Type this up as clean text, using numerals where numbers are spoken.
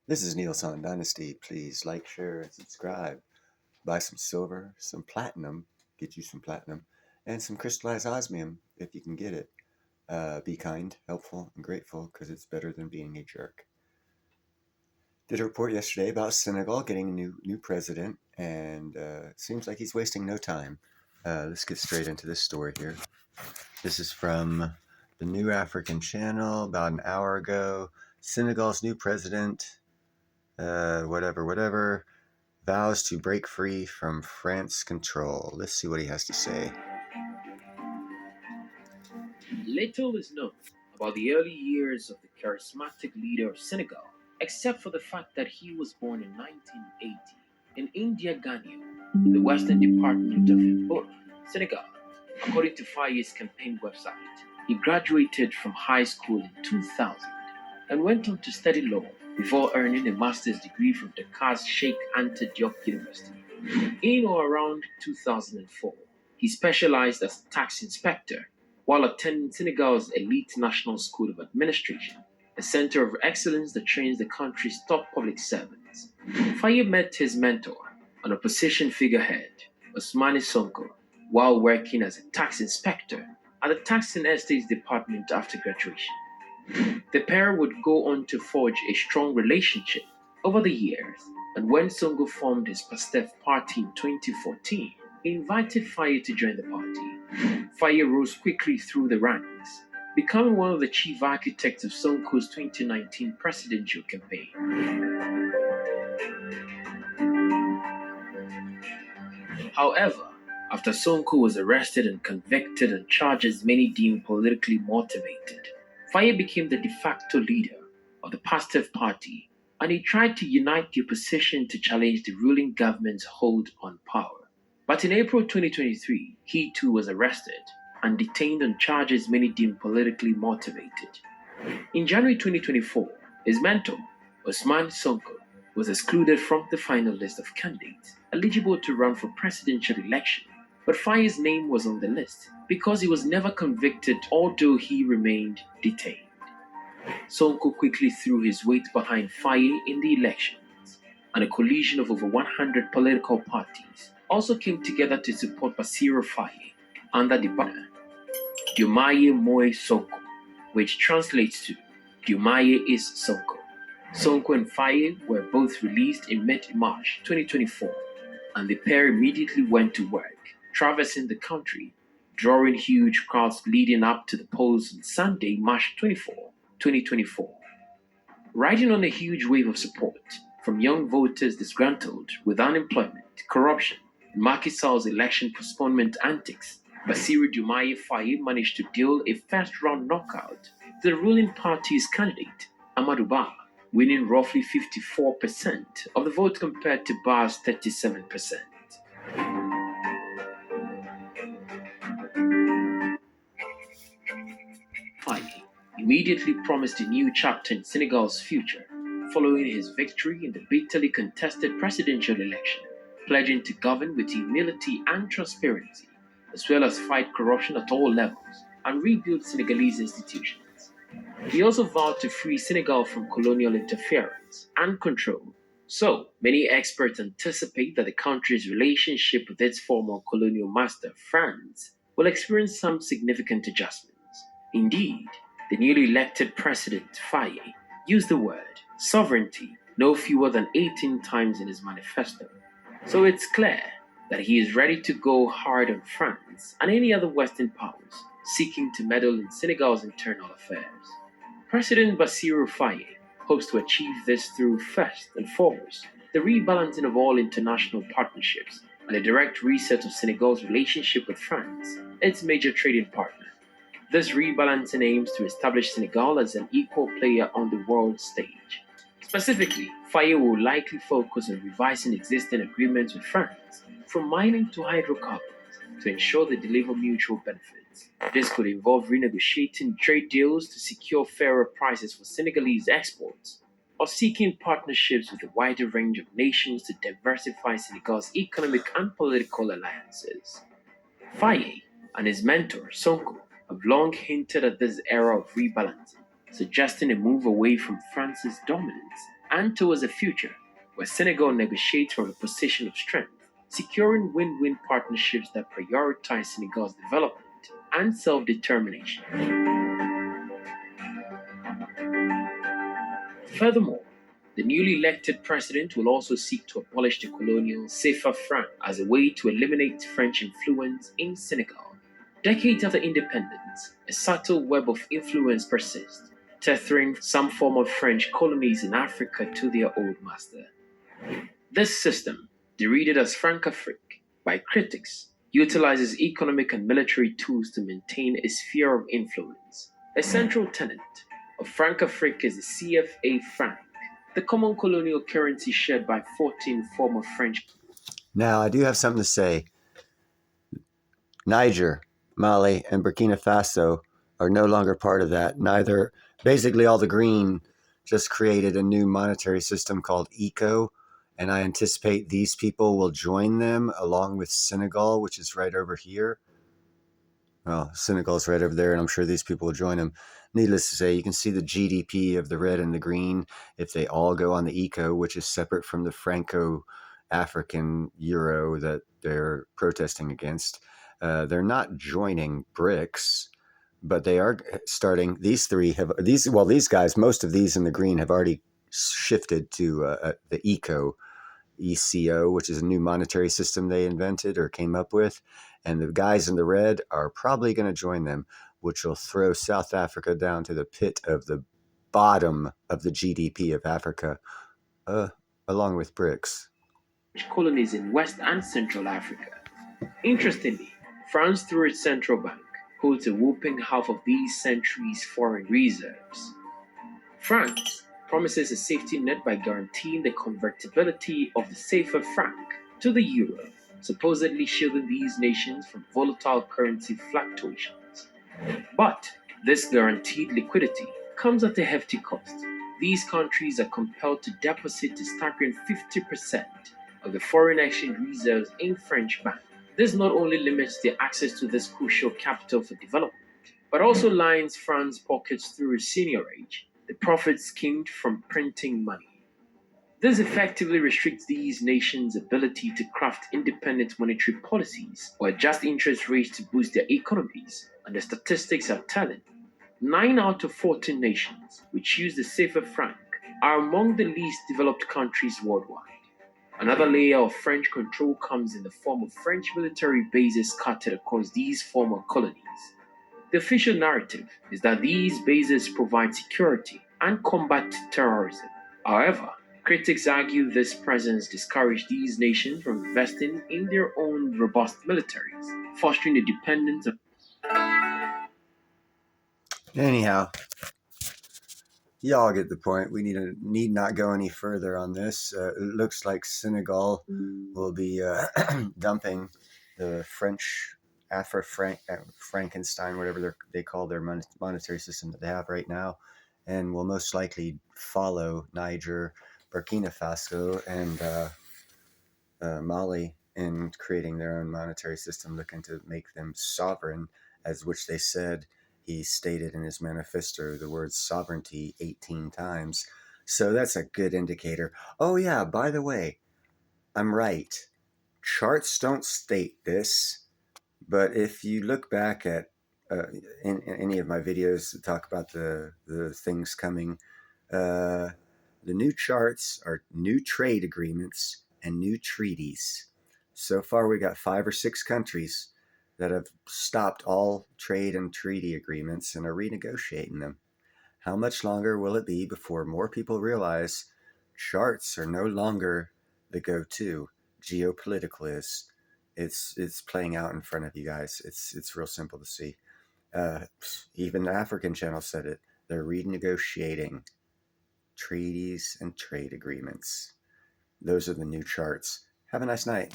This is Neil's on Dynasty. Please like, share, and subscribe. Buy some silver, some platinum, get you some platinum, and some crystallized osmium if you can get it. Be kind, helpful, and grateful because it's better than being a jerk. Did a report yesterday about Senegal getting a new president, and it seems like he's wasting no time. Let's get straight into this story here. This is from the New African Channel about an hour ago. Senegal's new president, whatever, vows to break free from France control. Let's see what he has to say. Little is known about the early years of the charismatic leader of Senegal, except for the fact that he was born in 1980 in India Gania, in the western department of Mboro, Senegal. According to Faye's campaign website, he graduated from high school in 2000 and went on to study law before earning a master's degree from Dakar's Sheikh Anta Diop University. In or around 2004, he specialized as a tax inspector while attending Senegal's elite National School of Administration, a center of excellence that trains the country's top public servants. Faye met his mentor, an opposition figurehead, Ousmane Sonko, while working as a tax inspector at the Tax and Estates Department after graduation. The pair would go on to forge a strong relationship over the years, and when Sonko formed his Pastef party in 2014, he invited Faye to join the party. Faye rose quickly through the ranks, becoming one of the chief architects of Sonko's 2019 presidential campaign. However, after Sonko was arrested and convicted on charges many deemed politically motivated, Faye became the de facto leader of the Pastef party, and he tried to unite the opposition to challenge the ruling government's hold on power. But in April 2023, he too was arrested and detained on charges many deemed politically motivated. In January 2024, his mentor, Ousmane Sonko, was excluded from the final list of candidates eligible to run for presidential election, but Faye's name was on the list because he was never convicted, although he remained detained. Sonko quickly threw his weight behind Faye in the elections, and a coalition of over 100 political parties also came together to support Bassirou Faye under the banner Diomaye Moye Sonko, which translates to Diomaye is Sonko. Sonko and Faye were both released in mid-March 2024, and the pair immediately went to work, traversing the country, drawing huge crowds leading up to the polls on Sunday, March 24, 2024. Riding on a huge wave of support from young voters disgruntled with unemployment, corruption, and Macky Sall's election postponement antics, Bassirou Diomaye Faye managed to deal a first-round knockout to the ruling party's candidate, Amadou Ba, winning roughly 54% of the vote compared to Ba's 37%. Faye immediately promised a new chapter in Senegal's future following his victory in the bitterly contested presidential election, pledging to govern with humility and transparency, as well as fight corruption at all levels and rebuild Senegalese institutions. He also vowed to free Senegal from colonial interference and control. So, many experts anticipate that the country's relationship with its former colonial master, France, will experience some significant adjustments. Indeed, the newly elected president, Faye, used the word sovereignty no fewer than 18 times in his manifesto. So it's clear that he is ready to go hard on France and any other Western powers seeking to meddle in Senegal's internal affairs. President Bassirou Faye hopes to achieve this through, first and foremost, the rebalancing of all international partnerships and a direct reset of Senegal's relationship with France, its major trading partner. This rebalancing aims to establish Senegal as an equal player on the world stage. Specifically, Faye will likely focus on revising existing agreements with France, from mining to hydrocarbons, to ensure they deliver mutual benefits. This could involve renegotiating trade deals to secure fairer prices for Senegalese exports, or seeking partnerships with a wider range of nations to diversify Senegal's economic and political alliances. Faye and his mentor, Sonko, have long hinted at this era of rebalancing, suggesting a move away from France's dominance and towards a future where Senegal negotiates from a position of strength, securing win win partnerships that prioritize Senegal's development and self determination. Furthermore, the newly elected president will also seek to abolish the colonial CFA franc as a way to eliminate French influence in Senegal. Decades after independence, a subtle web of influence persists, tethering some former French colonies in Africa to their old master. This system, derided as Francafrique by critics, utilizes economic and military tools to maintain a sphere of influence. A central tenet of Francafrique is the CFA franc, the common colonial currency shared by 14 former French. Now, I do have something to say. Niger, Mali, and Burkina Faso are no longer part of that. Neither, basically, all the green just created a new monetary system called ECO, and I anticipate these people will join them along with Senegal, which is right over here. Well, Senegal's right over there, and I'm sure these people will join them. Needless to say, you can see the GDP of the red and the green if they all go on the ECO, which is separate from the Franco African euro that they're protesting against. They're not joining BRICS, but they are starting. These three have these guys. Most of these in the green have already shifted to the ECO, which is a new monetary system they invented or came up with. And the guys in the red are probably going to join them, which will throw South Africa down to the pit of the bottom of the GDP of Africa, along with BRICS. Colonies in West and Central Africa. Interestingly, France, through its central bank, holds a whopping half of these centuries' foreign reserves. France promises a safety net by guaranteeing the convertibility of the safer franc to the euro, supposedly shielding these nations from volatile currency fluctuations. But this guaranteed liquidity comes at a hefty cost. These countries are compelled to deposit a staggering 50% of the foreign exchange reserves in French banks. This not only limits their access to this crucial capital for development, but also lines France's pockets through its seigniorage, the profits skimmed from printing money. This effectively restricts these nations' ability to craft independent monetary policies or adjust interest rates to boost their economies, and the statistics are telling. 9 out of 14 nations which use the safer franc are among the least developed countries worldwide. Another layer of French control comes in the form of French military bases scattered across these former colonies. The official narrative is that these bases provide security and combat terrorism. However, critics argue this presence discourages these nations from investing in their own robust militaries, fostering the dependence of. Anyhow, y'all get the point. We need not go any further on this. It looks like Senegal will be dumping the French Afro Frankenstein, whatever they call their monetary system that they have right now, and will most likely follow Niger, Burkina Faso, and Mali in creating their own monetary system, looking to make them sovereign, as which they said he stated in his manifesto the word sovereignty 18 times. So that's a good indicator. Oh, yeah, by the way, I'm right. Charts don't state this, but if you look back at in any of my videos that talk about the things coming, uh, the new charts are new trade agreements and new treaties. So far, we got 5 or 6 countries that have stopped all trade and treaty agreements and are renegotiating them. How much longer will it be before more people realize charts are no longer the go-to? Geopolitical is. It's playing out in front of you guys. It's real simple to see. Uh, Even the African channel said it. They're renegotiating treaties and trade agreements. Those are the new charts. Have a nice night.